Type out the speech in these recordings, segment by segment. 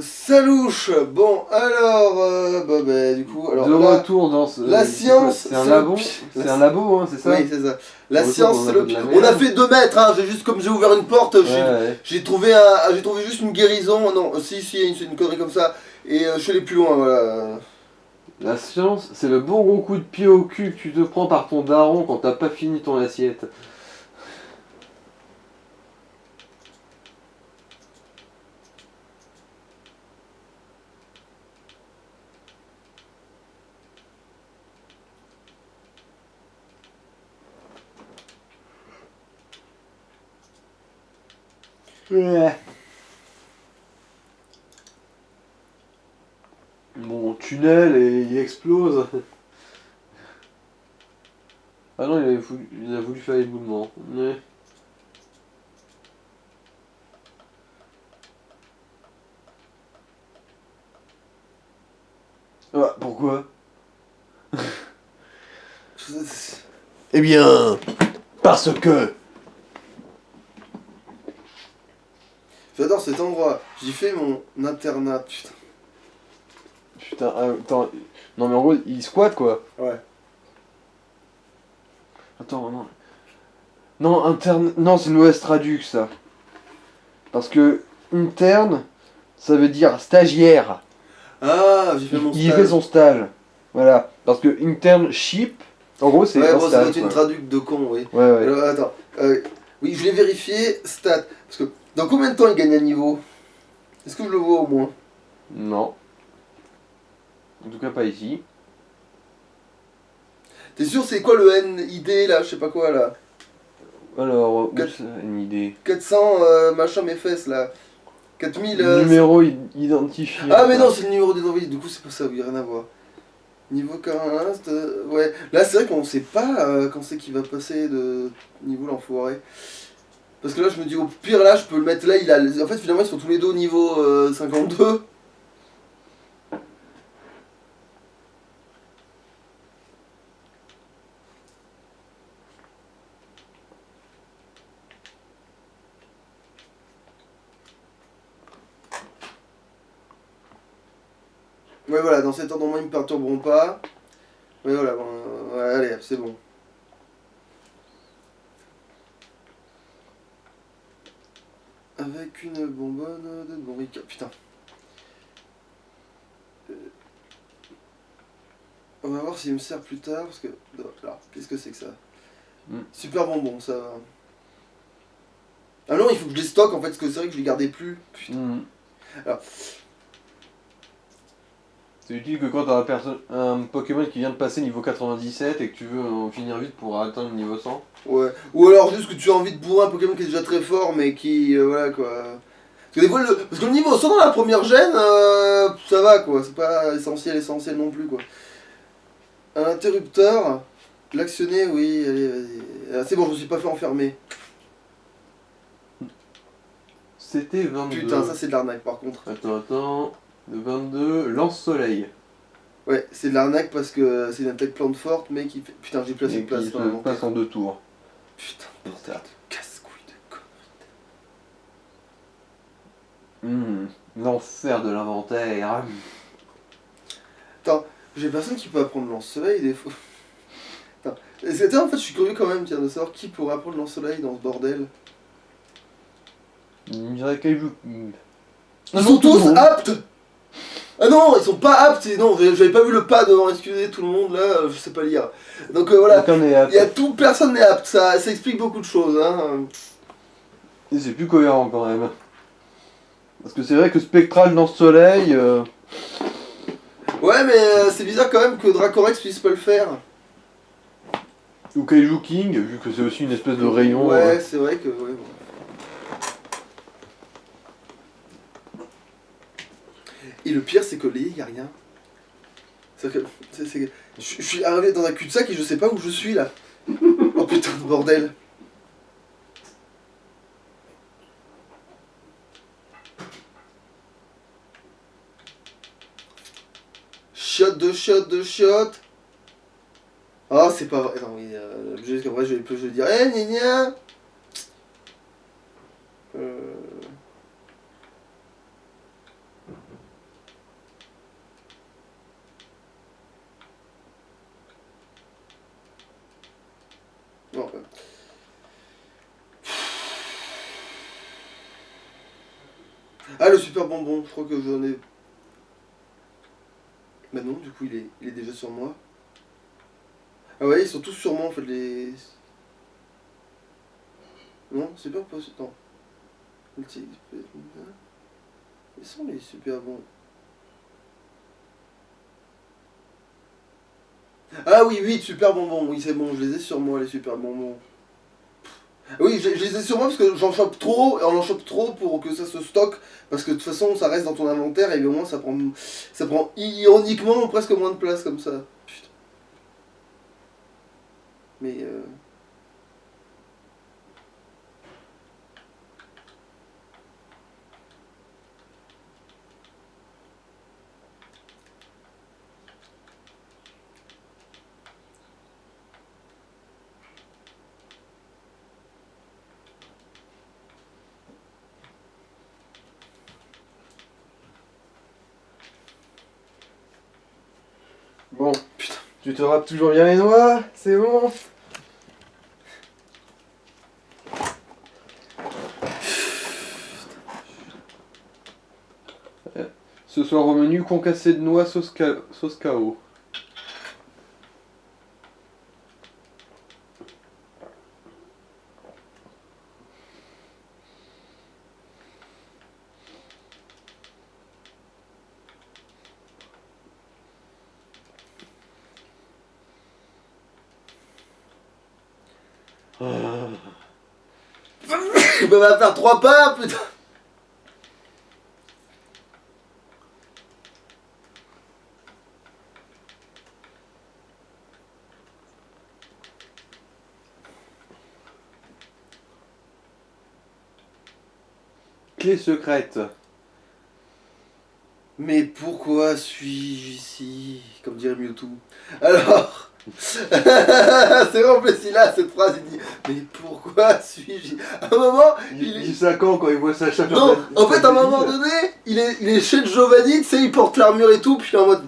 Salouche. Bon, alors, du coup, alors De là, retour dans ce. la science, C'est un c'est labo. le C'est un labo, hein, c'est ça. oui, c'est ça. La De retour science, dans c'est un le labo de la pire. On a merde. fait 2 mètres, hein. J'ai juste, comme j'ai ouvert une porte, Ouais, ouais. j'ai trouvé juste une guérison. Non, si, une connerie comme ça. Et je suis allé plus loin, voilà. La science, c'est le bon gros coup de pied au cul que tu te prends par ton daron quand t'as pas fini ton assiette. Ouais. Bon, tunnel et il explose. Ah non, il a voulu faire éboulement. Ouais. Ah, pourquoi? Eh bien, parce que. J'adore cet endroit. J'y fais mon internat, putain. Putain, attends. Non mais en gros, il squatte quoi. Ouais. Attends, non. Non, interne. Non, c'est une mauvaise traduc ça. Parce que interne, ça veut dire stagiaire. Ah, j'ai fait mon Il fait stage. son stage. Voilà. Parce que internship, en gros, c'est Ouais, un bon, ça doit stage être une quoi. traduc de con, oui. Ouais, ouais. Alors, attends. Oui, je l'ai vérifié, stat. Parce que dans combien de temps il gagne un niveau? Est-ce que je le vois au moins? Non. En tout cas, pas ici. T'es sûr c'est quoi le NID là? Je sais pas quoi là. Alors, où Quatre- ça, une idée. 400 machin mes fesses là. 4000. Numéro identifié. Ah, mais quoi. non, c'est le numéro des envoyés, du coup c'est pas ça, oui, rien à voir. Niveau 41, ouais. Là, c'est vrai qu'on sait pas quand c'est qu'il va passer de niveau l'enfoiré. Parce que là, je me dis, au pire, là, je peux le mettre là. En fait, finalement, ils sont tous les deux au niveau 52. Ouais, voilà, dans cet ordre, ils me perturberont pas. Ouais, voilà, bon, ouais, allez, c'est bon. Avec une bonbonne de Borica. Putain. On va voir s'il me sert plus tard. Parce que. Alors, qu'est-ce que c'est que ça? Super bonbon, ça va. Ah non, il faut que je les stocke en fait, parce que c'est vrai que je les gardais plus. Putain. Alors, C'est utile que quand t'as un Pokémon qui vient de passer niveau 97 et que tu veux en finir vite pour atteindre le niveau 100. ouais. Ou alors juste que tu as envie de bourrer un Pokémon qui est déjà très fort, mais qui. Voilà quoi. Parce que des fois, parce que le niveau 100 dans la première gêne, ça va quoi. C'est pas essentiel non plus quoi. Un interrupteur. L'actionner, oui, allez, vas-y. Ah, c'est bon, je me suis pas fait enfermer. C'était 22. Putain, ça c'est de l'arnaque par contre. Attends. Le 22, lance-soleil. Ouais, c'est de l'arnaque parce que c'est une attaque plante forte, mais qui fait. Putain, j'ai placé Et une place qui dans se l'inventaire. passe en 2 tours. Putain, Pour ça. casse-couille de con. L'enfer de l'inventaire. Attends, j'ai personne qui peut apprendre lance-soleil des fois. Attends, en fait, je suis curieux quand même, tiens, de savoir qui pourrait apprendre lance-soleil dans ce bordel. Il dirait Kaiju. Ils sont tous aptes. Ah non, ils sont pas aptes, non, j'avais pas vu le pas devant, excusez tout le monde là, je sais pas lire. Donc voilà, Aucun n'est apte. il y a tout, personne n'est apte, ça explique beaucoup de choses. Hein. Et c'est plus cohérent quand même. Parce que c'est vrai que Spectral lance-soleil. Ouais, mais c'est bizarre quand même que Dracorex puisse pas le faire. Ou Kaiju King, vu que c'est aussi une espèce de rayon. Ouais, c'est vrai que. Ouais, bon. Et le pire, c'est que là, y a rien. Je suis arrivé dans un cul-de-sac et je sais pas où je suis là. Oh putain de bordel. Shot de shot de shot. Ah, c'est pas vrai. Non, oui, juste qu'après, je vais dire, eh, gna gna. Ah, le super bonbon, je crois que j'en ai... Bah non, du coup, il est déjà sur moi. Ah ouais, ils sont tous sur moi, en fait, les... Non, super pas... Non. Ils sont les super bons. Ah oui, 8 super bonbons, oui c'est bon, je les ai sur moi les super bonbons. Oui, je les ai sur moi parce que j'en chope trop, et on en chope trop pour que ça se stocke, parce que de toute façon ça reste dans ton inventaire et au moins ça prend ironiquement presque moins de place comme ça. Putain. Mais Bon, putain. tu te rappes toujours bien les noix, c'est bon. Ce soir au menu, concassé de noix sauce KO. Il va faire 3 pas, putain. Clé secrète. Mais pourquoi suis-je ici? Comme dirait Mewtwo. Alors, c'est vrai si là cette phrase il dit mais pourquoi suis-je à un moment Il dit ça quand il voit sa chatte. non en fait à un moment donné il est chez Giovanni, tu sais, il porte l'armure et tout, puis il est en mode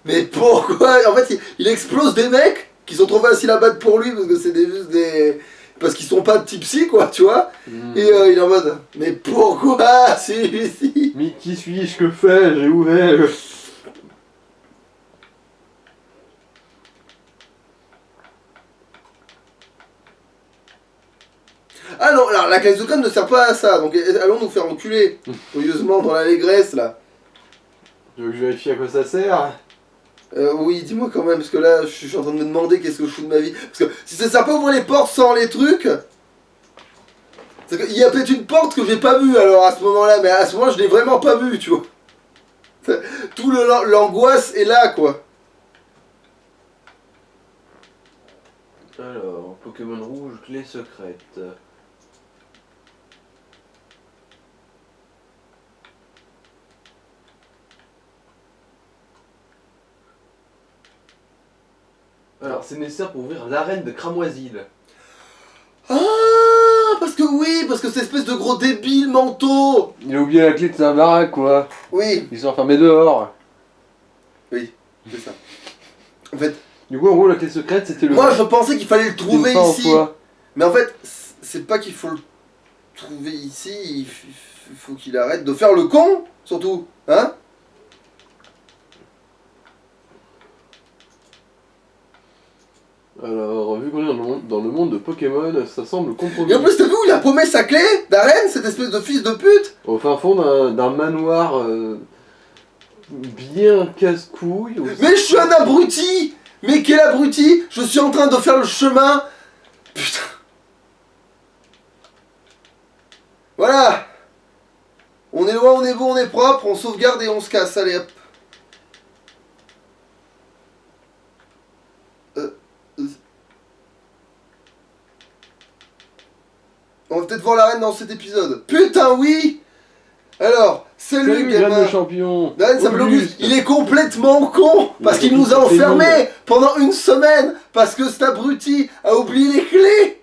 mais pourquoi en fait il explose des mecs qui sont trop faciles à battre pour lui parce que c'est juste des parce qu'ils sont pas de type psy quoi, tu vois. Et il est en mode mais pourquoi suis-je ici? Mais qui suis-je? Que fais-je? Et où vais-je? Ah non, alors la classe de crème ne sert pas à ça, donc allons nous faire enculer, curieusement, dans l'allégresse là. Tu veux que je vérifie à quoi ça sert? Oui, dis-moi quand même, parce que là, je suis en train de me demander qu'est-ce que je fous de ma vie. Parce que si ça sert pas à ouvrir les portes sans les trucs, c'est qu'il y a peut-être une porte que j'ai pas vue alors à ce moment-là, mais à ce moment je l'ai vraiment pas vue, tu vois. Tout l'angoisse est là, quoi. Alors, Pokémon rouge, clé secrète. Alors, c'est nécessaire pour ouvrir l'arène de Cramoisil. Ah, parce que oui, parce que c'est espèce de gros débile manteau. Il a oublié la clé de sa baraque, quoi. Oui, Ils sont enfermés dehors. oui, c'est ça. En fait, Du coup, en gros, la clé secrète, c'était le... moi je pensais qu'il fallait le trouver C'était une fin en ici. soi. Mais en fait, c'est pas qu'il faut le trouver ici, il faut qu'il arrête de faire le con, surtout, hein? Alors, vu qu'on est dans le monde de Pokémon, ça semble compromis. Et en plus, t'as vu où il a paumé sa clé d'arène, cette espèce de fils de pute? Au fin fond d'un manoir bien casse-couille. Mais je suis un abruti! Mais quel abruti! Je suis en train de faire le chemin! Putain! Voilà! On est loin, on est bon, on est propre, on sauvegarde et on se casse, allez hop! On va peut-être voir l'arène dans cet épisode. Putain, oui! Alors, salut Salut, gamin! Yann le champion! Darren Sablogus, il est complètement con parce qu'il nous a enfermés pendant une semaine parce que cet abruti a oublié les clés.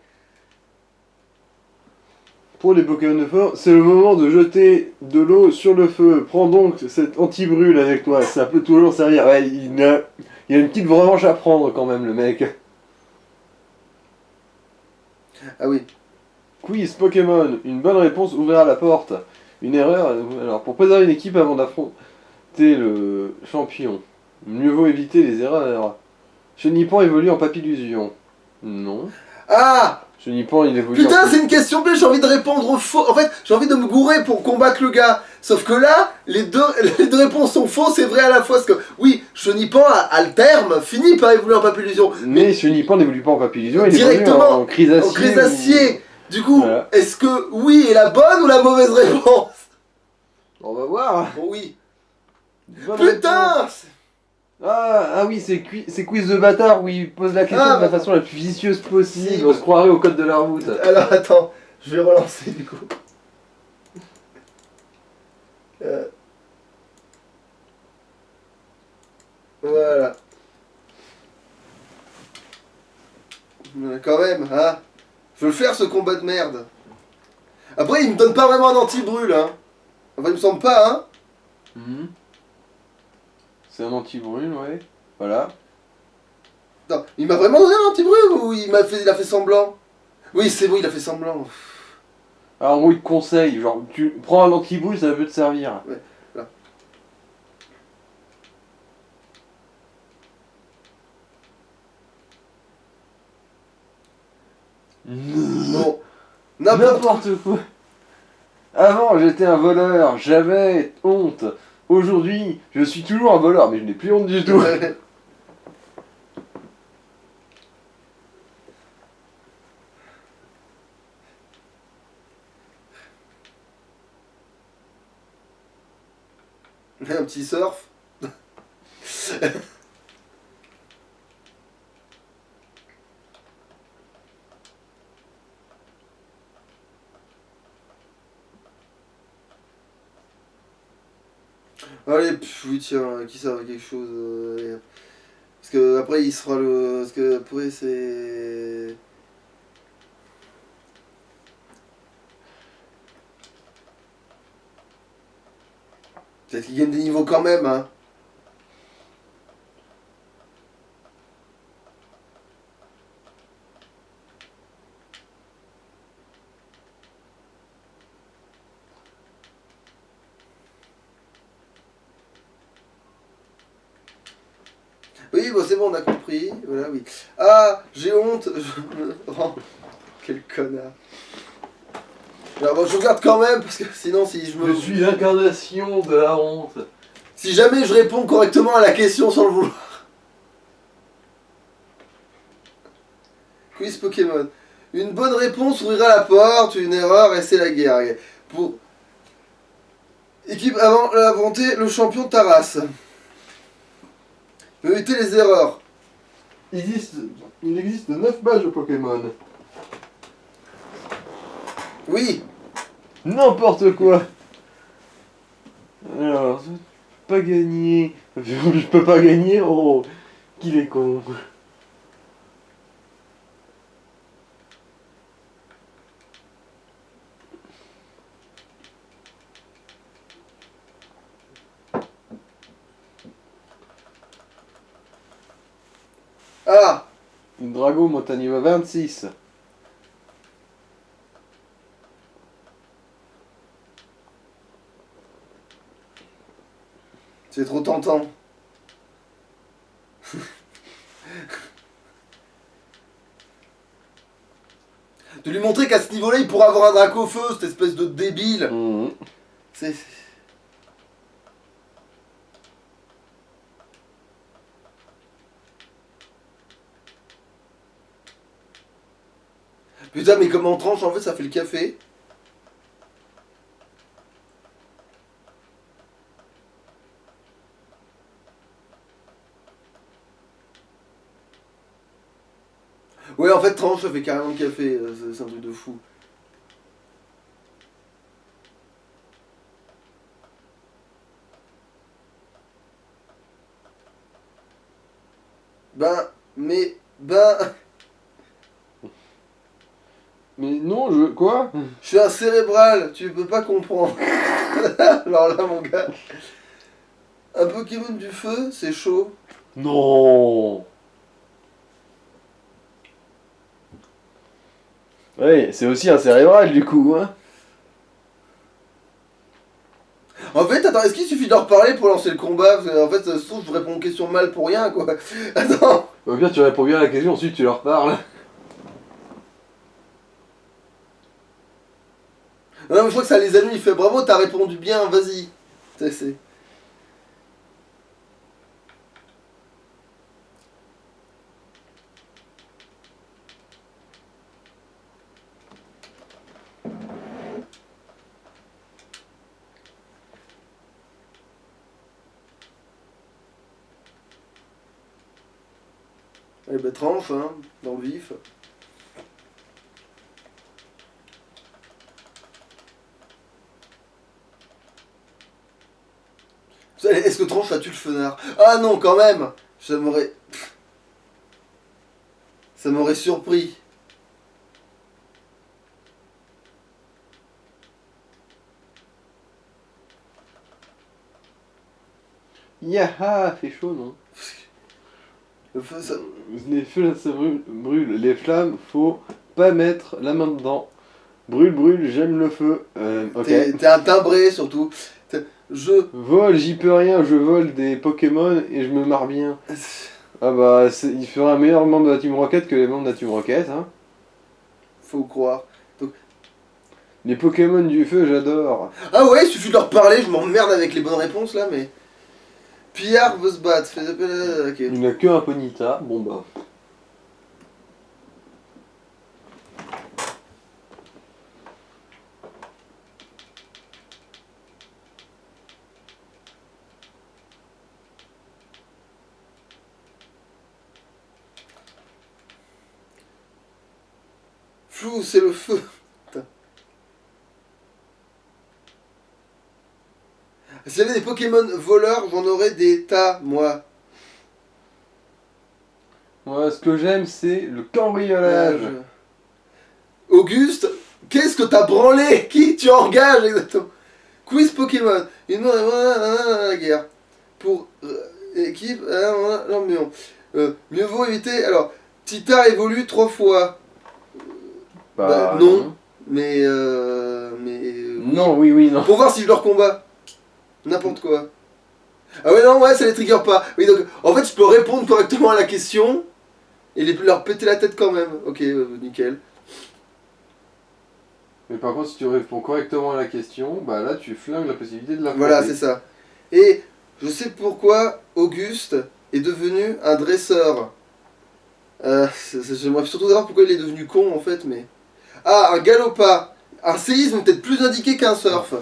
Pour les Pokémon de feu, c'est le moment de jeter de l'eau sur le feu. Prends donc cet anti-brûle avec toi, ça peut toujours servir. Ouais, il a une petite revanche à prendre quand même, le mec. Ah oui. Quiz Pokémon, une bonne réponse ouvrira la porte. Une erreur. Alors, pour préserver une équipe avant d'affronter le champion, mieux vaut éviter les erreurs. Chenipan évolue en Papillusion. Non. Ah! Chenipan, il évolue en Putain, c'est une question piège, j'ai envie de répondre faux. En fait, j'ai envie de me gourer pour combattre le gars. Sauf que là, les deux réponses sont fausses et vraies à la fois. Parce que, oui, Chenipan, à le terme, finit par évoluer en Papillusion. Mais Chenipan n'évolue pas en Papillusion, il évolue directement, en Chrysacier. en Chrysacier. Du coup, Voilà. est-ce que oui est la bonne ou la mauvaise réponse? On va voir. Bon, oui. Bonne Putain! réponse. Ah oui, c'est quiz de bâtard où il pose la question Ah, de la bah, façon la plus vicieuse possible. si, On se croirait au code de la route. Alors, attends, je vais relancer du coup. Voilà. Quand même, hein. Je veux le faire ce combat de merde. Après, il me donne pas vraiment un anti-brûle, hein. Enfin, il me semble pas, hein. Mhm. C'est un anti-brûle, ouais. Voilà. Non, il m'a vraiment donné un anti-brûle ou il a fait semblant? Oui, c'est bon, il a fait semblant. Alors en gros, il te conseille, genre, tu prends un anti-brûle, ça peut te servir. Ouais, là. Bon, N'importe quoi. Avant, j'étais un voleur, j'avais honte. Aujourd'hui, je suis toujours un voleur, mais je n'ai plus honte du tout. Un petit surf. Allez, oui, tiens, qui ça va quelque chose. Allez. Parce que après, il sera le. Parce que après, c'est. Peut-être qu'il gagne des niveaux quand même, hein. Oui, bon, c'est bon, on a compris. Voilà, oui. Ah, j'ai honte. Je me rends. Quel connard. Alors, bon, je regarde quand même, parce que sinon, si je me. Je suis l'incarnation de la honte. Si jamais je réponds correctement à la question sans le vouloir. Quiz Pokémon. Une bonne réponse ouvrira la porte, une erreur et c'est la guerre. Pour équipe avant l'inventer, le champion Taras. Éviter les erreurs. Il existe 9 badges au Pokémon. Oui. N'importe quoi. Alors, je peux pas gagner. Je peux pas gagner. Oh, qu'il est con. Ah. Une Drago monte à niveau 26. C'est trop tentant. De lui montrer qu'à ce niveau-là, il pourra avoir un Dracofeu, cette espèce de débile. Mmh. C'est. Putain, mais comme en tranche, en fait, ça fait le café. Ouais, en fait, tranche, ça fait carrément le café. C'est un truc de fou. Ben. Mais non, je. Quoi? Je suis un cérébral, tu peux pas comprendre. Alors là, mon gars. Un Pokémon du feu, c'est chaud. Non. Ouais, c'est aussi un cérébral du coup, hein. En fait, attends, est-ce qu'il suffit de leur parler pour lancer le combat? Parce que, en fait, ça se trouve, je réponds aux questions mal pour rien, quoi. Attends. Au pire, tu réponds bien à la question, ensuite tu leur parles. Non, mais je crois que ça les amuse, il fait bravo, t'as répondu bien, vas-y. C'est... Eh ben, tranche, hein, dans le vif. Est-ce que tranche a tué le fenard? Ah non, quand même. Ça m'aurait... Ça m'aurait surpris. Yaha, fait chaud, non? Le feu, ça... Les feux, là, ça brûle. Les flammes, faut pas mettre la main dedans. Brûle, brûle, j'aime le feu. Ok. T'es un timbré, surtout. Je... Vol, j'y peux rien, je vole des Pokémon et je me marre bien. Ah bah, il fera un meilleur membre de la Team Rocket que les membres de la Team Rocket, hein. Faut croire. Donc... Les Pokémon du feu, j'adore. Ah ouais, il suffit de leur parler, je m'emmerde avec les bonnes réponses, là, mais... Pillard veut se battre. Ok. Il n'a que un Ponyta, bon bah. Flou, c'est le feu. Putain. S'il y avait des Pokémon voleurs, j'en aurais des tas, moi. Moi, ce que j'aime, c'est le cambriolage. Auguste, qu'est-ce que t'as branlé? Qui tu engages exactement? Quiz Pokémon. Une la guerre. Pour équipe, l'ambiance. Mieux vaut éviter. Alors, Tita évolue 3 fois. Bah, non. Mais. Non, oui, oui, non. Pour voir si je leur combat. N'importe quoi. Ah ouais, non, ouais, ça les trigger pas. Oui, donc, en fait, je peux répondre correctement à la question et leur péter la tête quand même. Ok, nickel. Mais par contre, si tu réponds correctement à la question, bah là, tu flingues la possibilité de la Voilà, frapper. c'est ça. Et je sais pourquoi Auguste est devenu un dresseur. J'aimerais surtout savoir pourquoi il est devenu con en fait, mais... Ah, un galopard. Un séisme peut-être plus indiqué qu'un surf.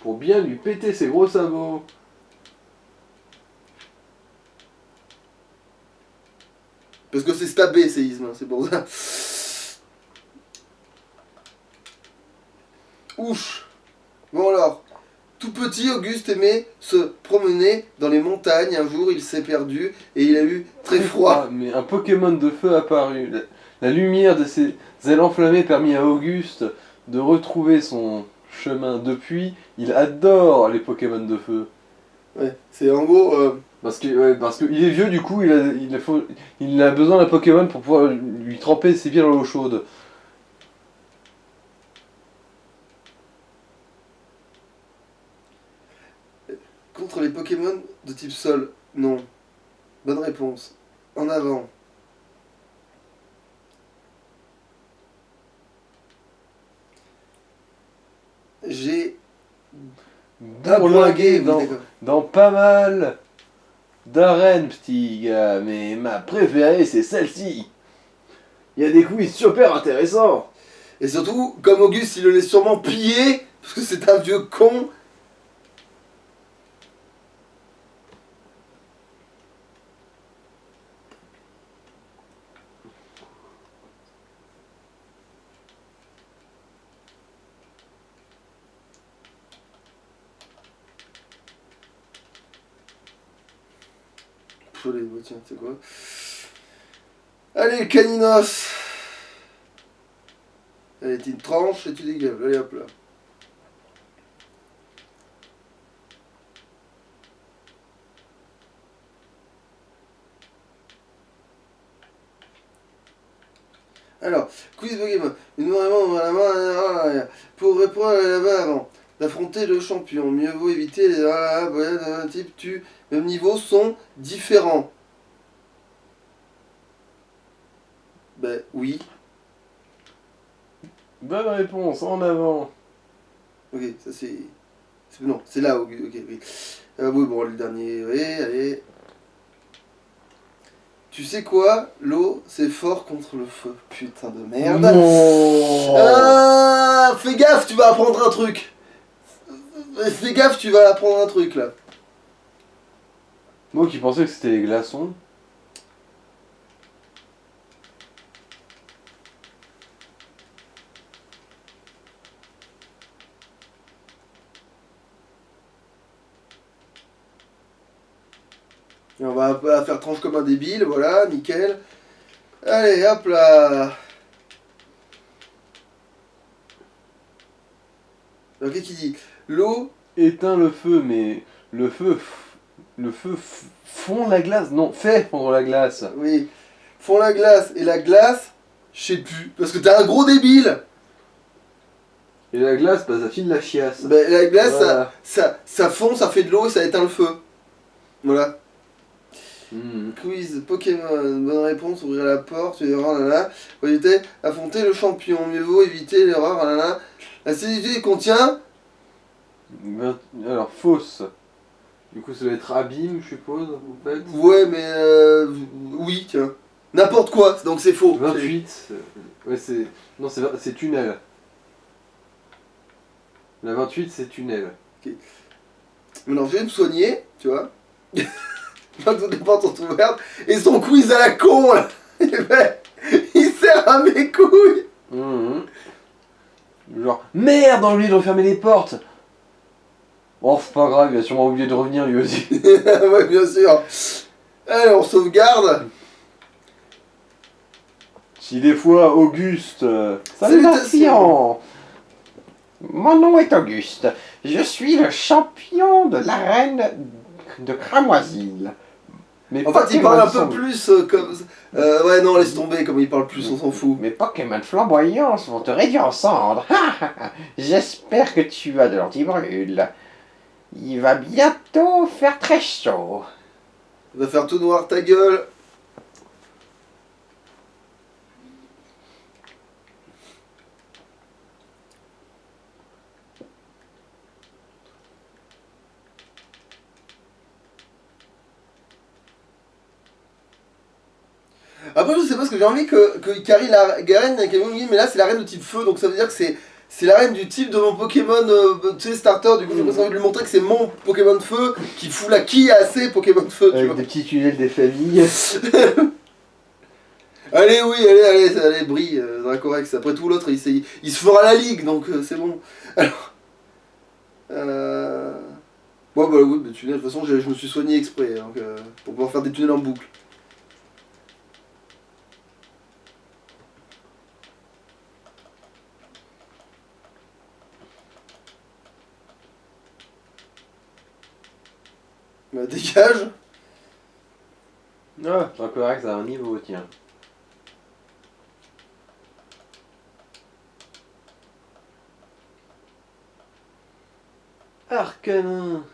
Pour bien lui péter ses gros sabots. Parce que c'est stabé, séisme, hein, c'est pour ça. Ouch. Bon alors, tout petit, Auguste aimait se promener dans les montagnes. Un jour, il s'est perdu et il a eu très froid. Mais un Pokémon de feu apparu. La lumière de ses ailes enflammées permit à Auguste de retrouver son chemin. Depuis, il adore les Pokémon de feu. Ouais, c'est en gros... Parce qu'il est vieux, du coup, il a besoin d'un Pokémon pour pouvoir lui tremper ses pieds dans l'eau chaude. Contre les Pokémon de type sol, non. Bonne réponse. En avant. J'ai Bourlingué oui, dans, d'accord. dans pas mal d'arènes, petit gars, mais ma préférée, c'est celle-ci. Il y a des quiz super intéressants. Et surtout, comme Auguste, il le laisse sûrement piller, parce que c'est un vieux con. Allez, tiens, c'est quoi? Allez, le caninos. Allez, tu tranches et tu dégages. Allez, hop là. Alors, quiz Pokémon. Une vraiment dans la main. Pour répondre là-bas avant d'affronter le champion, mieux vaut éviter les type tu. Même niveau sont différents. Ben oui. Bonne réponse, en avant. Ok, ça c'est. Non, c'est là, ok, oui. Oui, bon, le dernier, oui, allez. Tu sais quoi? L'eau, c'est fort contre le feu. Putain de merde. Non. Ah, fais gaffe, tu vas apprendre un truc. Fais gaffe, tu vas apprendre un truc là. Moi qui pensais que c'était les glaçons. Et on va pas faire tranche comme un débile, voilà, nickel. Allez, hop là. Alors qu'est-ce qu'il dit? L'eau. Éteint le feu, mais le feu fond la glace. Non, fait fondre la glace. Oui. Font la glace. Et la glace, je sais plus. Parce que t'es un gros débile. Et la glace, bah, ça file la chiasse. Ben, la glace, Voilà. ça fond, ça fait de l'eau et ça éteint le feu. Voilà. Mhm. Quiz Pokémon, bonne réponse, ouvrir la porte, erreur, là. Faut éviter, affronter le champion, mieux vaut éviter l'erreur, là. La cécité contient. Alors, fausse. Du coup, ça va être abîme, je suppose, en fait. Ouais, mais oui, tiens. N'importe quoi, donc c'est faux. 28. Ouais, c'est. Non, c'est tunnel. La 28, c'est tunnel. Maintenant, je vais me soigner, tu vois. Toutes les portes sont ouvertes. Et son quiz à la con, là. Il sert à mes couilles. Mhm. Genre, merde, j'ai oublié de refermer les portes. Oh, c'est pas grave, il a sûrement oublié de revenir lui aussi. Ouais, bien sûr. Allez, on sauvegarde. Si des fois, Auguste. Salutations. Mon nom est Auguste. Je suis le champion de l'arène de Cramoisil. Mes En fait, il Pokémon parle un sont- peu plus comme. Ouais, non, laisse tomber, comme il parle plus, on s'en fout. Mes Pokémon flamboyants vont te réduire en cendres. J'espère que tu as de l'antibrûle. Il va bientôt faire très chaud. Il va faire tout noir ta gueule. Après, je sais pas, parce que j'ai envie que Ikari la reine, mais là c'est la reine de type feu, donc ça veut dire que c'est la reine du type de mon Pokémon, tu sais, starter. Du coup, j'ai presque envie de lui montrer que c'est mon Pokémon de feu qui fout la quille à ses Pokémon de feu, tu Avec vois. des petits tunnels des familles. Allez, oui, allez, brille, Dracorex. Après tout, l'autre, il se fera la ligue, donc c'est bon. Alors. Ouais, bah oui, des tunnels, de toute façon, je me suis soigné exprès, hein, pour pouvoir faire des tunnels en boucle. Bah, dégage. Ah, Dracorax a un niveau, tiens. Arcanin.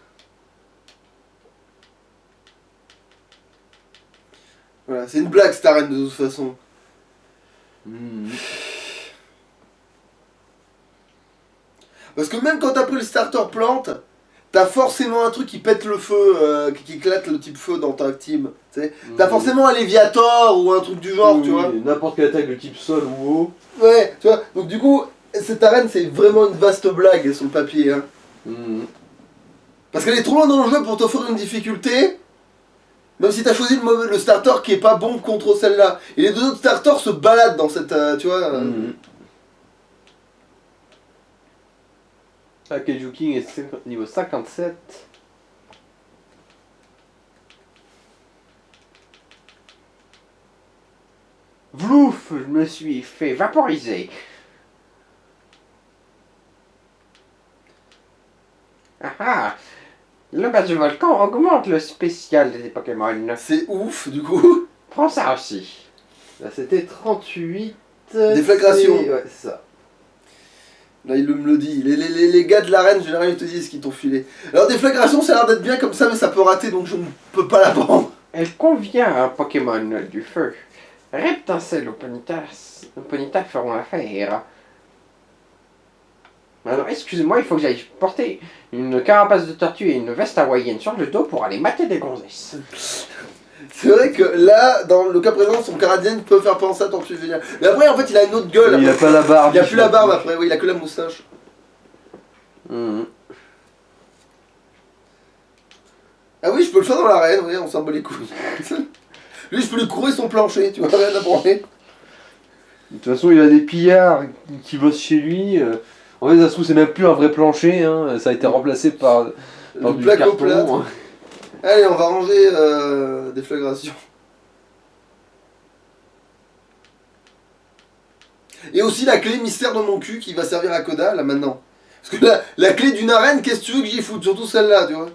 Voilà, c'est une blague cette arène de toute façon. Mhm. Parce que même quand t'as pris le starter plante, t'as forcément un truc qui pète le feu, qui éclate le type feu dans ta team. T'sais. T'as forcément un Léviator ou un truc du genre, tu vois. N'importe quelle attaque de type sol ou eau. Ouais, tu vois. Donc du coup, cette arène c'est vraiment une vaste blague sur le papier. Hein. Mhm. Parce qu'elle est trop loin dans le jeu pour t'offrir une difficulté. Même si t'as choisi le starter qui est pas bon contre celle-là. Et les deux autres starters se baladent dans cette, tu vois. Mhm. Ah, Kaiju King est niveau 57. Vlouf, je me suis fait vaporiser. Ah ah, le bas du volcan augmente le spécial des Pokémon. C'est ouf, du coup. Prends ça aussi. Là, c'était 38. Déflagration. Ouais, c'est ça. Là, il me le dit. Les gars de l'arène, en général, ils te disent ce qu'ils t'ont filé. Alors, déflagration, ça a l'air d'être bien comme ça, mais ça peut rater, donc je ne peux pas la prendre. Elle convient à un Pokémon du feu. Reptincelle ou Ponyta feront l'affaire. Alors, excusez-moi, il faut que j'aille porter une carapace de tortue et une veste hawaïenne sur le dos pour aller mater des gonzesses. C'est vrai que là, dans le cas présent, son Caradien peut faire penser à Tortue Géniale. Mais après, en fait, il a une autre gueule. Il a après. pas la barbe. Il a plus la barbe après, oui, il a que la moustache. Mhm. Ah oui, je peux le faire dans l'arène, oui, on s'en bat les couilles. Lui, je peux lui courir son plancher, tu vois, rien à branler. De toute façon, il a des pillards qui bossent chez lui. En fait, ça se trouve, c'est même plus un vrai plancher. Hein. Ça a été remplacé par Le du plaque au carton. plâtre. Hein. Allez, on va ranger déflagration. Et aussi la clé mystère de mon cul qui va servir à Koda, là, maintenant. Parce que la clé d'une arène, qu'est-ce que tu veux que j'y foute? Surtout celle-là, tu vois.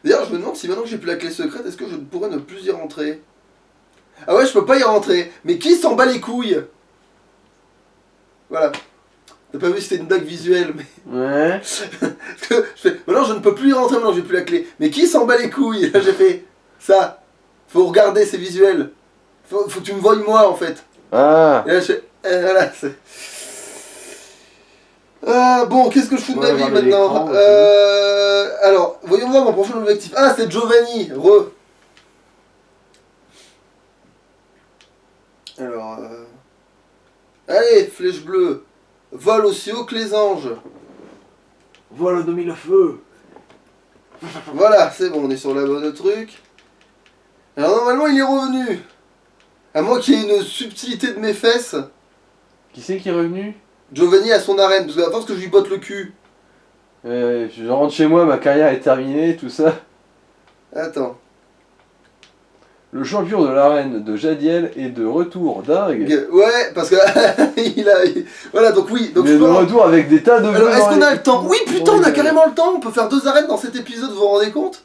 D'ailleurs, je me demande si maintenant que j'ai plus la clé secrète, est-ce que je pourrais ne plus y rentrer? Ah ouais, je peux pas y rentrer. Mais qui s'en bat les couilles? Voilà. T'as pas vu, c'était une blague visuelle, mais... Ouais. Parce que je fais, maintenant je ne peux plus y rentrer, maintenant que j'ai plus la clé. Mais qui s'en bat les couilles? Là j'ai fait, ça. Faut regarder, c'est visuel. Faut que tu me voies moi, en fait. Ah. Et là je fais, voilà, c'est... Bon, qu'est-ce que je fous de ma Ouais, vie regarder maintenant? l'écran, Alors, voyons voir mon prochain objectif. Ah, c'est Giovanni, Alors, allez, flèche bleue. Vole aussi haut que les anges. Voilà 2000 feu. Voilà, c'est bon, on est sur la bonne truc. Alors, normalement, il est revenu. À moins qu'il y ait une subtilité de mes fesses. Qui c'est qui est revenu? Giovanni à son arène, parce qu'à force que je lui botte le cul. Je rentre chez moi, ma carrière est terminée, tout ça. Attends. Le champion de l'arène de Jadiel est de retour, dingue. Ouais, parce que voilà, donc oui. Donc Il est de retour avec des tas de Alors, jeux est-ce dans qu'on les- a le temps? Oui, putain, dans on a les- carrément le temps. On peut faire 2 arènes dans cet épisode, vous vous rendez compte?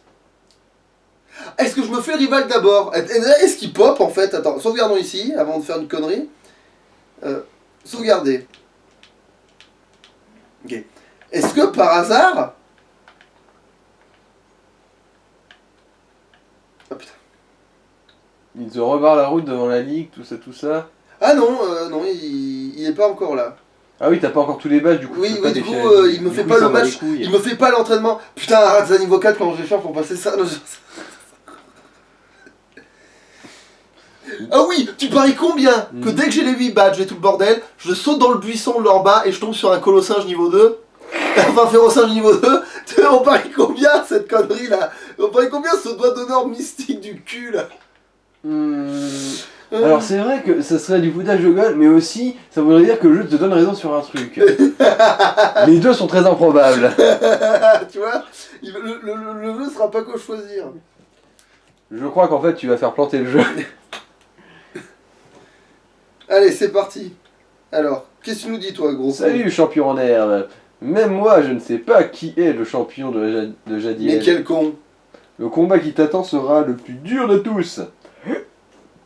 Est-ce que je me fais le rival d'abord? Est-ce qu'il pop en fait? Attends, sauvegardons ici, avant de faire une connerie. Sauvegarder. Ok. Est-ce que par hasard... Oh putain. Il se rebarre la route devant la ligue, tout ça, tout ça. Ah non, non, il est pas encore là. Ah oui, t'as pas encore tous les badges, du coup. Oui, tu peux oui, pas du défiler coup, la ligue. il me Du fait coup, pas il le s'en bat match, les couilles. il me fait pas l'entraînement. Putain, arrête à niveau 4 quand je vais faire pour passer ça. Non, Ah oui, tu paries combien que dès que j'ai les 8 badges et tout le bordel, je saute dans le buisson de leur bas et je tombe sur un colossinge niveau 2? Enfin, férocinge niveau 2. On parie combien cette connerie là? On parie combien ce doigt d'honneur mystique du cul là? Alors c'est vrai que ça serait du foutage de gueule, mais aussi ça voudrait dire que le jeu te donne raison sur un truc. Les deux sont très improbables. Tu vois, le jeu sera pas qu'au choisir. Je crois qu'en fait tu vas faire planter le jeu. Allez, c'est parti. Alors, qu'est-ce que tu nous dis toi, gros con? Salut champion en herbe. Même moi je ne sais pas qui est le champion de Jadiel. Mais quel con. Le combat qui t'attend sera le plus dur de tous. Le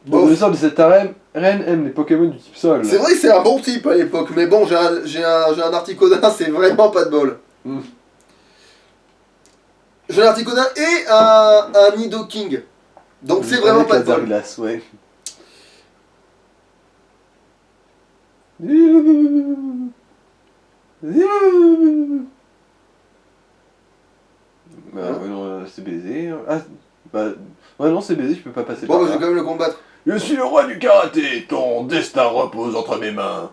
Bon, professeur de cette arène aime les Pokémon du type sol. c'est vrai que c'est un bon type à l'époque, mais bon, j'ai un Articodin, c'est vraiment pas de bol. Mm. J'ai un Articodin et un Nidoking. Donc c'est vraiment Avec pas la de bol. glace, ouais. Bah ouais, non, c'est baisé. Ah, bah, ouais, non, c'est baisé, je peux pas passer Bon, par bah, je là. vais quand même le combattre. Je suis le roi du karaté, ton destin repose entre mes mains.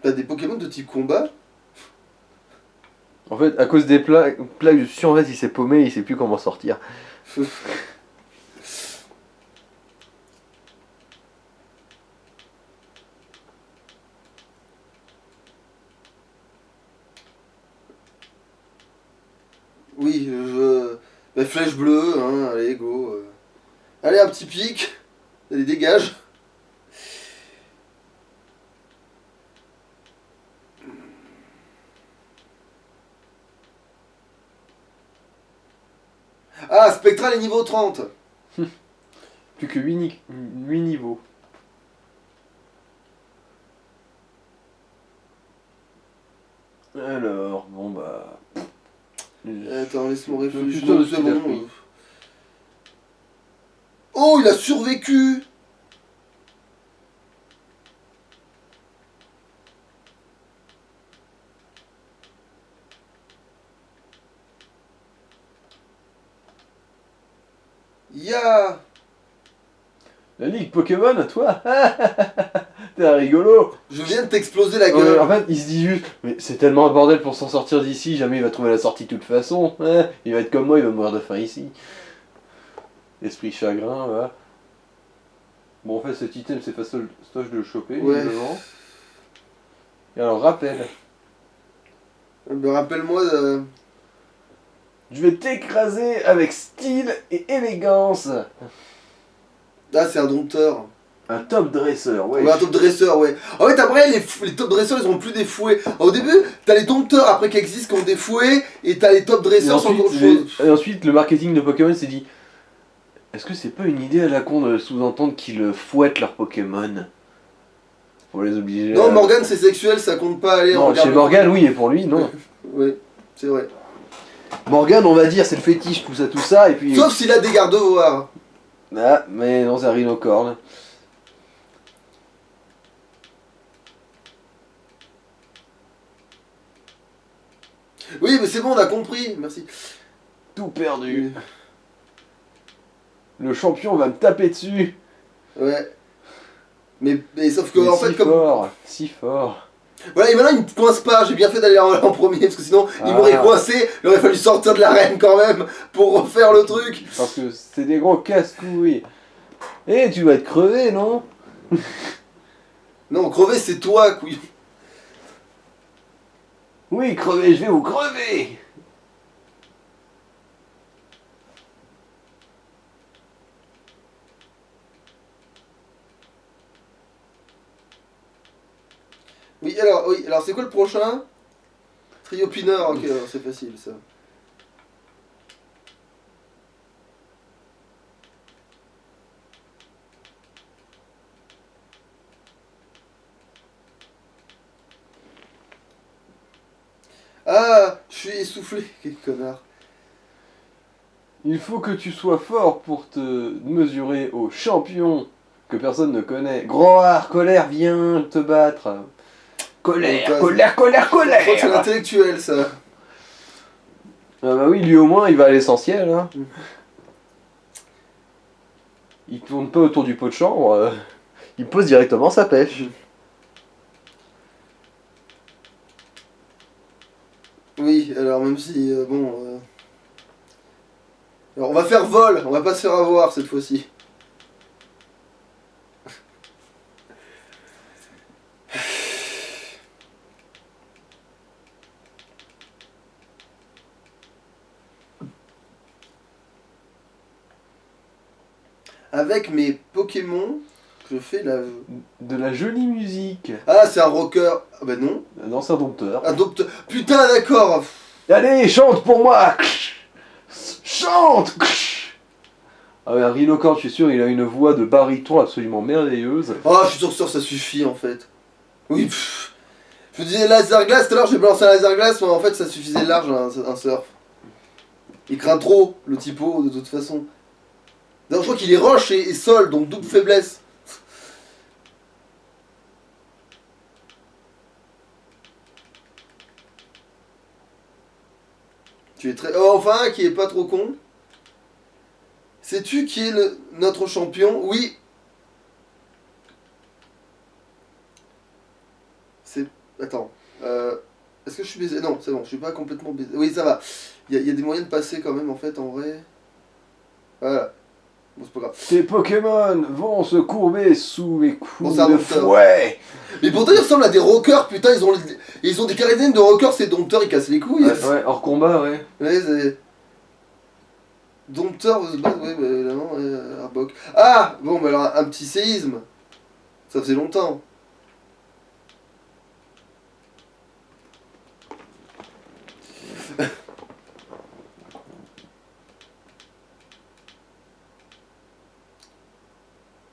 T'as des Pokémon de type combat? En fait, à cause des plaques, je suis sûr, en fait, il s'est paumé, il sait plus comment sortir. Oui, bah, flèche bleue, hein, allez, go. Allez, un petit pic. Allez, dégage. Ah, Spectral est niveau 30. Plus que 8 niveaux. Alors, bon bah... Attends, laisse-moi Je suis réfléchir. sûr de Non, ce c'est qu'il a bon. pris. Oh, il a survécu. Ya. La ligue Pokémon, toi t'es un rigolo. Je viens de t'exploser la Ouais, gueule. en fait, il se dit juste, mais c'est tellement un bordel pour s'en sortir d'ici, jamais il va trouver la sortie de toute façon. Hein, il va être comme moi, il va mourir de faim ici. Esprit chagrin, voilà. Bon, en fait, cet item, c'est fastoche de le choper, Ouais. visiblement. Et alors, rappel. Rappelle-moi de... Je vais t'écraser avec style et élégance. Ah, c'est un dompteur. Un top dresseur, ouais. Ouais, un top dresseur, ouais. En fait, après, les top dresseurs, ils ont plus des fouets. Au début, t'as les dompteurs après qui existent, qui ont des fouets, et t'as les top Et dresseurs sans ensuite, autre chose. et ensuite, le marketing de Pokémon s'est dit, est-ce que c'est pas une idée à la con de sous-entendre qu'ils fouettent leurs Pokémon pour les obliger Non, à... Morgane, c'est sexuel, ça compte pas. Allez, on Non, regarde chez le- Morgane, oui, et pour lui, non. Ouais, c'est vrai. Morgane, on va dire, c'est le fétiche, tout ça, et puis... Sauf s'il a des garde-voirs. Ah, mais non, c'est un rhinocorne. Oui, mais c'est bon, on a compris. Merci. Tout perdu. Le champion va me taper dessus. Ouais. Mais sauf que, Mais en si fait, comme. fort, si fort. Voilà, et maintenant il me coince pas, j'ai bien fait d'aller en premier, parce que sinon il Ah. m'aurait coincé, il aurait fallu sortir de l'arène quand même pour refaire le truc. Parce que c'est des gros casse-couilles. Eh, tu dois être crevé, non? Non, crever c'est toi, couillon. Oui, crevé, je vais vous crever. Oui, alors c'est quoi le prochain? Trio Pineur, ok, alors c'est facile ça. Ah, je suis essoufflé, quel connard. Il faut que tu sois fort pour te mesurer au champion que personne ne connaît. Groar, colère, viens te battre. Colère, colère, colère, Je crois que c'est colère. l'intellectuel ça. Ah bah oui, lui au moins, il va à l'essentiel. Hein. Mm. Il tourne pas autour du pot de chambre. Il pose directement sa pêche. Oui, alors même si, bon... Alors on va faire vol, on va pas se faire avoir cette fois-ci. Avec mes Pokémon, je fais la... De la jolie musique. Ah, c'est un rocker. Ah bah non. Non, c'est un dompteur. Un docteur. Putain, d'accord. Allez, chante pour moi. Chante. Ah ouais, un rhinocorne, je suis sûr, il a une voix de baryton absolument merveilleuse. Oh, je suis sûr que ça suffit en fait. Oui, pff. Je disais laser glace, tout à l'heure j'ai balancé un laser glace, mais en fait ça suffisait large un surf. Il craint trop le typo de toute façon. D'ailleurs, je crois qu'il est roche et sol, donc double faiblesse. Tu es très. Oh, enfin, un qui est pas trop con. Sais-tu qui est notre champion? Oui. C'est. Attends. Est-ce que je suis baisé? Non, c'est bon, je suis pas complètement baisé. Oui, ça va. Il y a des moyens de passer quand même, en fait, en vrai. Voilà. Bon, c'est pas grave. Tes Pokémon vont se courber sous mes coups Bon, c'est un de dompteur. fouet. Mais pourtant, ils ressemblent à des rockers, putain, ils ont des caractéristiques de rockers, ces dompteurs, ils cassent les couilles. Ouais, hors combat, ouais. Ouais, c'est. Dompteur veut se battre, ouais, bah évidemment, Arbok. Ah! Bon, bah alors, un petit séisme. Ça faisait longtemps.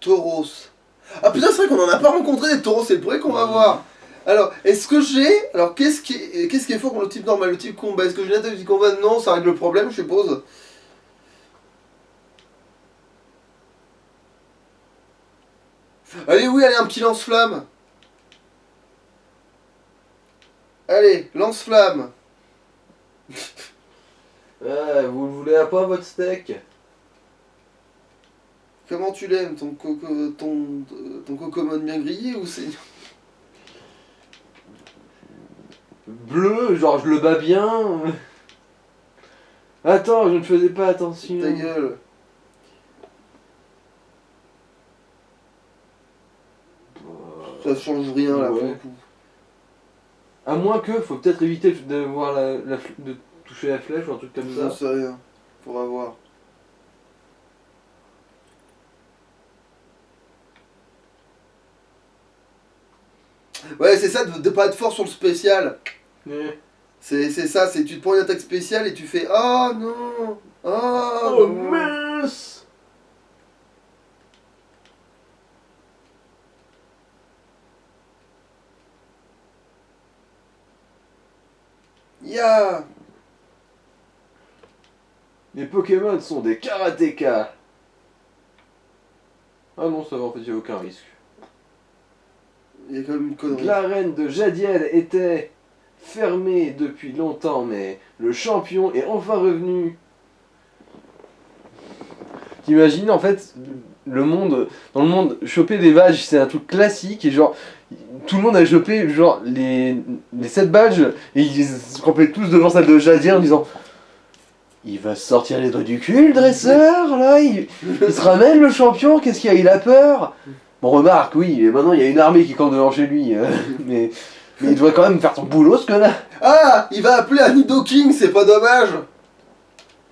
Tauros. Ah putain, c'est vrai qu'on en a pas rencontré des taureaux, c'est le premier qu'on va voir. Alors, est-ce que j'ai... Alors, qu'est-ce qui est fort contre le type normal, le type combat? Est-ce que j'ai une attaque du type combat? Non, ça règle le problème, je suppose. Allez, oui, allez, un petit lance-flamme. Allez, lance-flamme. Vous le voulez pas votre steak? Comment tu l'aimes, ton cocomon bien grillé ou c'est... Bleu, genre je le bats bien. Attends, je ne faisais pas attention. Ta gueule. Ça change rien là pour Ouais. le coup. À moins que, faut peut-être éviter de voir de toucher la flèche ou un truc comme J'en ça. sais rien. Faudra voir. Ouais, c'est ça de pas être fort sur le spécial. Ouais. C'est ça, c'est tu te prends une attaque spéciale et tu fais oh non, oh, Oh non. mince! Ya. Les Pokémon sont des karatékas. Ah non, ça va, en fait, il n'y a aucun risque. Il y a quand même une connerie. L'arène de Jadiel était fermée depuis longtemps, mais le champion est enfin revenu. T'imagines, en fait, dans le monde, choper des badges, c'est un truc classique, et genre, tout le monde a chopé, genre, les 7 badges, et ils se campaient tous devant celle de Jadiel en disant... Il va se sortir les doigts du cul, le dresseur, là, il se ramène le champion, qu'est-ce qu'il a, il a peur? Bon, remarque, oui, mais maintenant il y a une armée qui campe devant chez lui, mais il devrait quand même faire son boulot, ce connard. Ah, il va appeler un Nidoking, c'est pas dommage.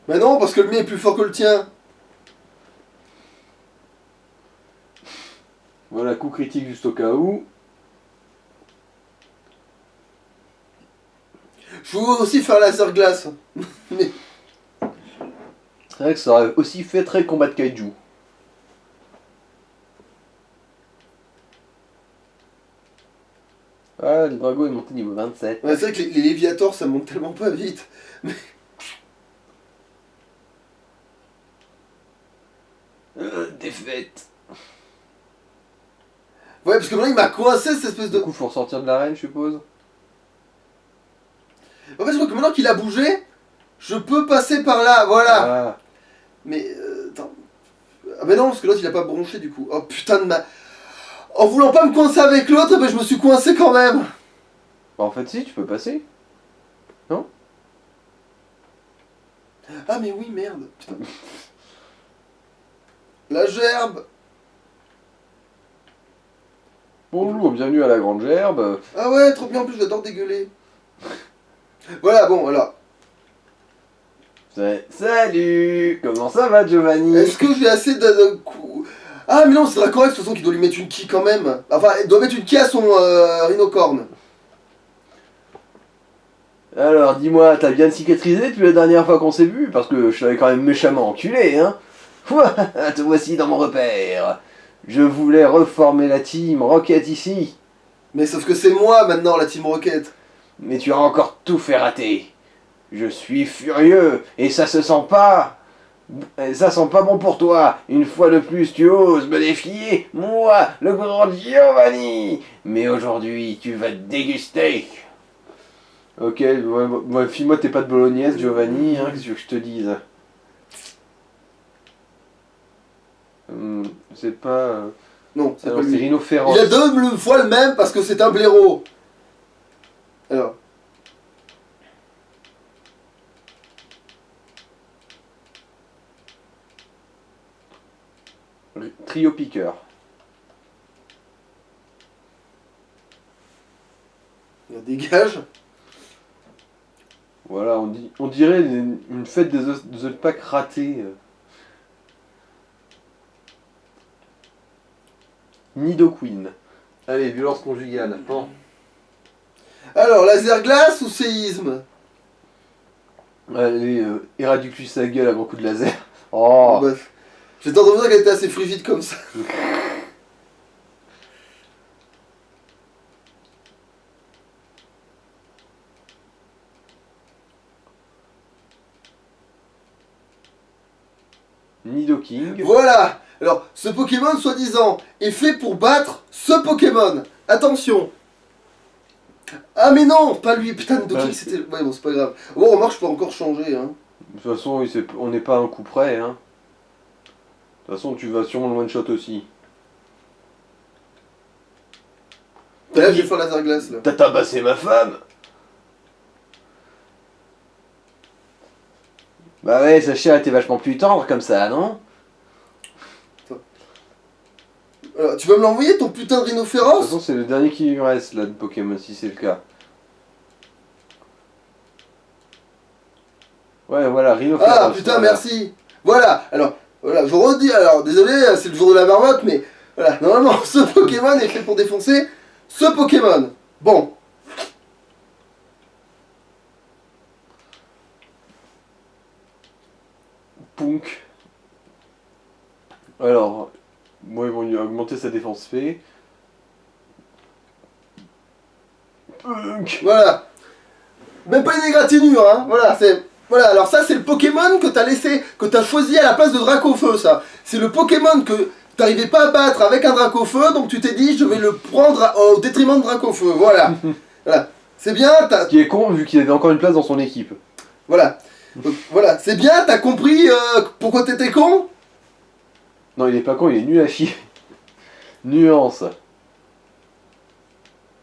Mais non, parce que le mien est plus fort que le tien. Voilà, coup critique juste au cas où. Je veux aussi faire laser glace. Mais C'est vrai que ça aurait aussi fait très combat de kaiju. Ah, le drago est monté niveau 27. ouais, c'est vrai que les Léviators ça monte tellement pas vite. Défaite. Ouais, parce que maintenant il m'a coincé cette espèce Du de. coup, faut ressortir de l'arène, je suppose. En fait, je crois que maintenant qu'il a bougé, je peux passer par là, voilà. Ah. Mais attends. Ah, mais non, parce que l'autre il a pas bronché du coup. Oh putain de ma. En voulant pas me coincer avec l'autre, ben, je me suis coincé quand même. Bah, en fait, si, tu peux passer. Ah, mais oui, merde. Putain. La gerbe. Bonjour, bienvenue à la Grande Gerbe. Ah ouais, trop bien, en plus j'adore dégueuler. Voilà, bon, alors. Salut. Comment ça va, Giovanni? Est-ce que j'ai assez de coups. Ah, mais non, c'est Dracorex, de toute façon, qui doit lui mettre une quille quand même. Enfin, il doit mettre une quille à son rhinocorne. Alors, dis-moi, t'as bien cicatrisé depuis la dernière fois qu'on s'est vu? Parce que je t'avais quand même méchamment enculé, hein? Ouah, te voici dans mon repère. Je voulais reformer la team Rocket ici, Mais sauf que c'est moi maintenant, la Team Rocket. mais tu as encore tout fait rater. Je suis furieux, et ça se sent pas. Et ça sent pas bon pour toi. Une fois de plus, tu oses me défier, moi, le grand Giovanni. Mais aujourd'hui, tu vas te déguster. Ok, ouais, file-moi tes pâtes bolognaise, Giovanni, hein, qu'est-ce que je te dise? C'est pas... Non, c'est alors, pas c'est lui. Rhino Il Féroce. a deux fois le même parce que c'est un blaireau. Alors. Trio piqueur. Il dégage. Voilà, on dirait une fête des alpacas ratée. Nidoqueen. Allez, violence conjugale. Bon. Alors, laser glace ou séisme? Allez, éradique-lui sa gueule à gros coup de laser. Oh. Bah, j'étais en train de dire qu'elle était assez frigide comme ça. Nidoking. Voilà. Alors, ce Pokémon, soi-disant, est fait pour battre ce Pokémon. Attention. Ah mais non, pas lui. Putain, Nidoking, Ouais. c'était... Ouais, bon, c'est pas grave. Bon, remarque, je peux encore changer, hein. De toute façon, on n'est pas à un coup près. Hein. De toute façon, tu vas sûrement le one-shot aussi. Là, je vais faire laser glace, là. T'as tabassé ma femme? Bah ouais, sa chair était vachement plus tendre comme ça, non? Alors, tu vas me l'envoyer, ton putain de De toute rhinocéros? façon, c'est le dernier qui lui reste là de Pokémon, si c'est le cas. Ouais, voilà, Rhinophéros. Ah, putain, voilà. merci. Voilà, alors, voilà, je redis, alors, désolé, c'est le jour de la marmotte, mais... Voilà, normalement, ce Pokémon est fait pour défoncer ce Pokémon. Bon. Punk. Alors, moi, ils vont lui augmenter sa défense fait. Punk. Voilà. Même pas une égratignure, hein. Voilà, c'est... Voilà, alors ça, c'est le Pokémon que t'as laissé, que t'as choisi à la place de Dracofeu, ça. C'est le Pokémon que t'arrivais pas à battre avec un Dracofeu, donc tu t'es dit, je vais le prendre au détriment de Dracofeu. Voilà. Voilà. C'est bien, t'as... Ce qui est con, vu qu'il avait encore une place dans son équipe. Voilà. Donc, voilà, c'est bien, t'as compris pourquoi t'étais con? Non, il est pas con, il est nul à chier. Nuance.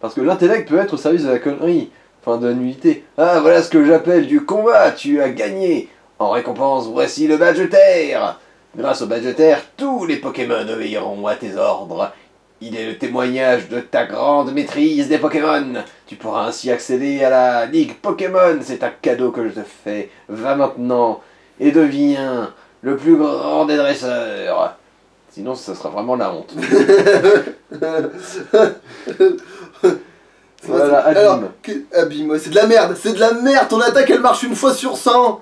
Parce que l'intellect peut être au service de la connerie. Enfin, de la nullité. Ah, voilà ce que j'appelle du combat, tu as gagné. En récompense, voici le badge terre. Grâce au badge terre, tous les Pokémon obéiront à tes ordres. Il est le témoignage de ta grande maîtrise des Pokémon. Tu pourras ainsi accéder à la Ligue Pokémon. C'est un cadeau que je te fais. Va maintenant et deviens le plus grand des dresseurs. Sinon, ça sera vraiment la honte. Voilà, Abîme. Alors, Abîme, ouais, c'est de la merde, c'est de la merde, ton attaque elle marche une fois sur 100.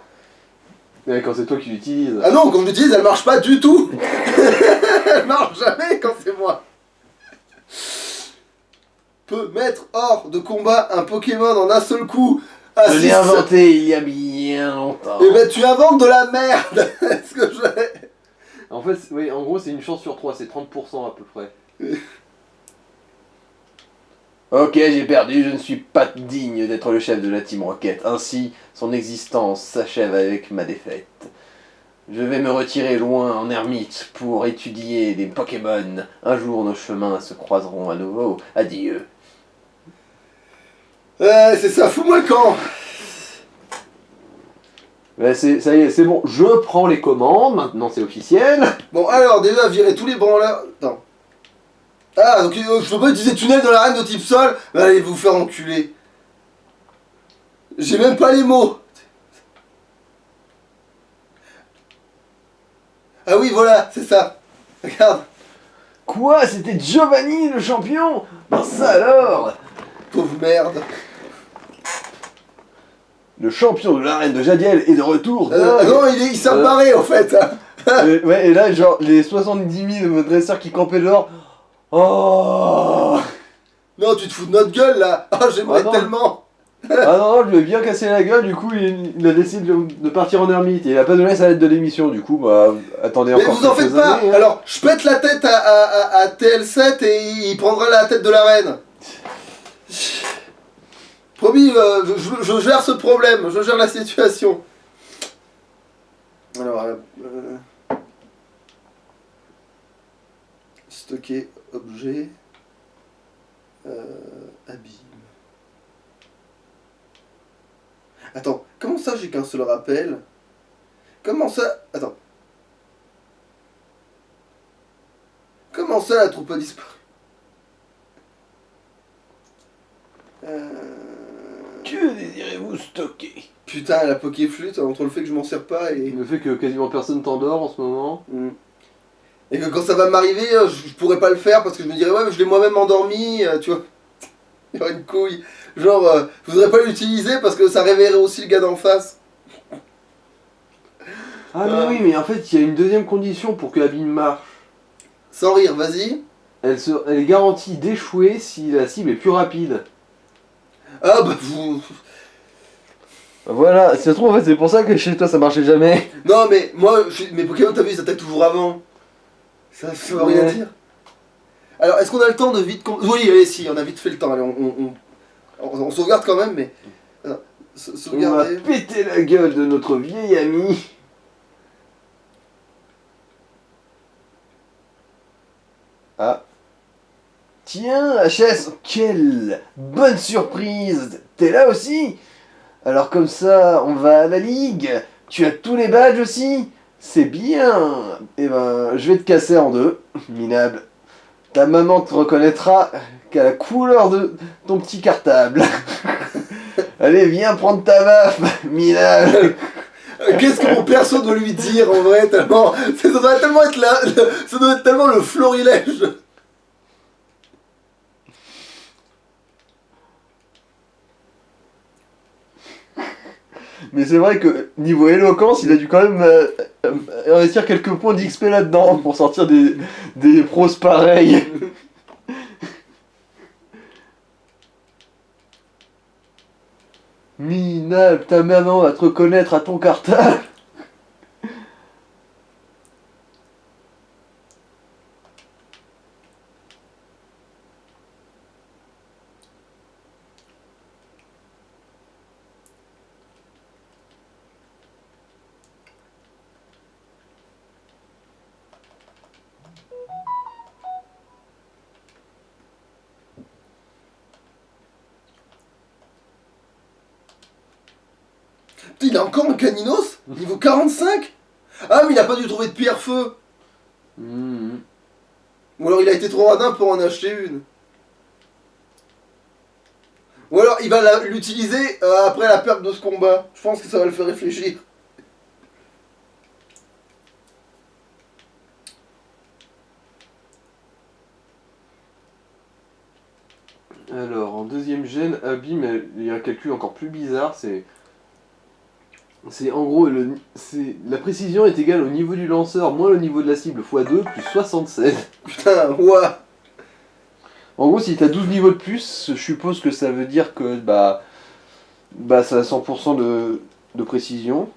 Ouais, quand c'est toi qui l'utilises. Ah non, quand je l'utilise elle marche pas du tout. Elle marche jamais quand c'est moi. Peut mettre hors de combat un Pokémon en un seul coup. Ah, Je l'ai inventé il y a bien longtemps. Eh ben tu inventes de la merde. Est-ce que je... En fait, oui, en gros, c'est une chance sur 3, c'est 30% à peu près. Ok, j'ai perdu, je ne suis pas digne d'être le chef de la Team Rocket. Ainsi, son existence s'achève avec ma défaite. Je vais me retirer loin en ermite pour étudier les Pokémon. Un jour, nos chemins se croiseront à nouveau. Adieu. Ouais, c'est ça, fous-moi le camp. Ouais, ça y est, c'est bon, je prends les commandes, maintenant c'est officiel. Bon alors, déjà, virer tous les branleurs... Attends. Ah, donc je peux pas utiliser tunnel dans l'arène de type sol. Bah, allez vous faire enculer. J'ai même pas les mots. Ah oui, voilà, c'est ça. Regarde, Quoi? C'était Giovanni le champion? Ben ça alors! pauvre merde. Le champion de l'arène de Jadiel est de retour. Ah non, il s'est barré en fait. Ouais, et là, genre, les 70 000 dresseurs qui campaient dehors. Oh! Non, tu te fous de notre gueule là. Ah, j'aimerais Ah non. tellement. Ah non, je lui ai bien cassé la gueule, du coup, il a décidé de partir en ermite. Et il a pas donné sa lettre de démission, du coup, bah, attendez Mais encore vous en quelques faites pas. années, hein. Alors, je pète la tête à TL7 et il prendra la tête de la reine. Promis, je gère ce problème, je gère la situation. Alors, stocker objet, abîme. Attends, comment ça j'ai qu'un seul rappel? Comment ça... Attends. Comment ça la troupe a disparu? Que désirez-vous stocker? Putain, la Pokéflûte, entre le fait que je m'en sers pas et... Le fait que quasiment personne t'endort en ce moment. Mm. Et que quand ça va m'arriver, je pourrais pas le faire parce que je me dirais, ouais, mais je l'ai moi-même endormi, tu vois. Il y aurait une couille. Genre, je voudrais pas l'utiliser parce que ça réveillerait aussi le gars d'en face. Ah mais oui, mais en fait, il y a une deuxième condition pour que la bille marche. Sans rire, vas-y. Elle est garantie d'échouer si la cible est plus rapide. Ah bah vous... Voilà, si ça se trouve, en fait, c'est pour ça que chez toi ça marchait jamais. Non, mais moi, mes Pokémon, t'as vu, ils attaquent toujours avant. Ça veut rien Ouais. dire. Alors, est-ce qu'on a le temps de vite... Oui, allez, si, on a vite fait le temps. Allez, on sauvegarde quand même, mais... Alors, On a sauvegarder... pété la gueule de notre vieil ami. Ah. Tiens, HS, quelle bonne surprise. T'es là aussi? Alors comme ça, on va à la ligue. Tu as tous les badges aussi? C'est bien. Eh ben, je vais te casser en deux, minable. Ta maman te reconnaîtra qu'à la couleur de ton petit cartable. Allez, viens prendre ta baffe, minable. Qu'est-ce que mon perso doit lui dire, en vrai, tellement... Ça doit tellement être ça doit être tellement le florilège. Mais c'est vrai que niveau éloquence, il a dû quand même investir quelques points d'XP là-dedans pour sortir des pros pareils. Minable, ta maman va te reconnaître à ton cartable. Putain, il a encore un Caninos niveau 45. Ah, mais il a pas dû trouver de pierre-feu. Mhm. Ou alors il a été trop radin pour en acheter une. Ou alors il va l'utiliser après la perte de ce combat. Je pense que ça va le faire réfléchir. Alors, en deuxième gène, Abîme, il y a un calcul encore plus bizarre, c'est en gros, la précision est égale au niveau du lanceur moins le niveau de la cible x2 plus 76. Putain, ouah. En gros, si t'as 12 niveaux de plus, je suppose que ça veut dire que ça a 100% de précision.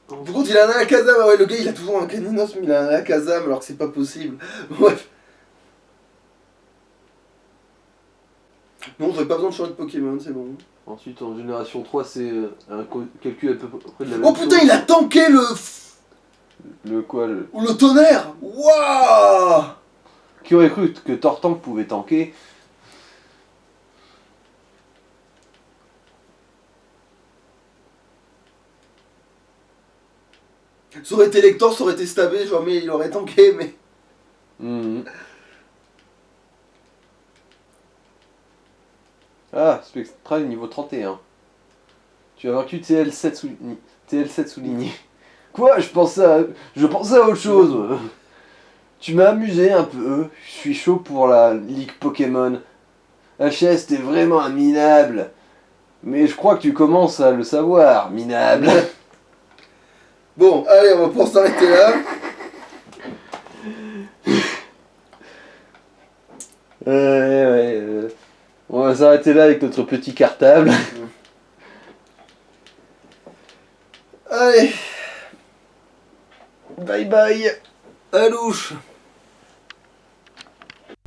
Par contre, il a un Alakazam. Ah ouais, le gars il a toujours un Caninos, mais il a un Alakazam alors que c'est pas possible. Bref. Non, j'avais pas besoin de changer de Pokémon, c'est bon. Ensuite, en génération 3, c'est un calcul à peu près de la même Oh putain, chose. il a tanké le... Le quoi le... Ou le tonnerre. Waouh. Qui aurait cru que Tortank pouvait tanker? Ça aurait été Lector, ça aurait été stabé, genre, mais il aurait tanké, mais... Mhm. Ah, Spectral niveau 31. Tu as vaincu TL7 souligné. TL7 souligné. Quoi? Je pensais à autre chose. Tu m'as amusé un peu. Je suis chaud pour la Ligue Pokémon. HS, t'es vraiment un minable. Mais je crois que tu commences à le savoir, minable. Bon, allez, on va pouvoir s'arrêter là. On va s'arrêter là avec notre petit cartable. Allez, Bye bye. à louche.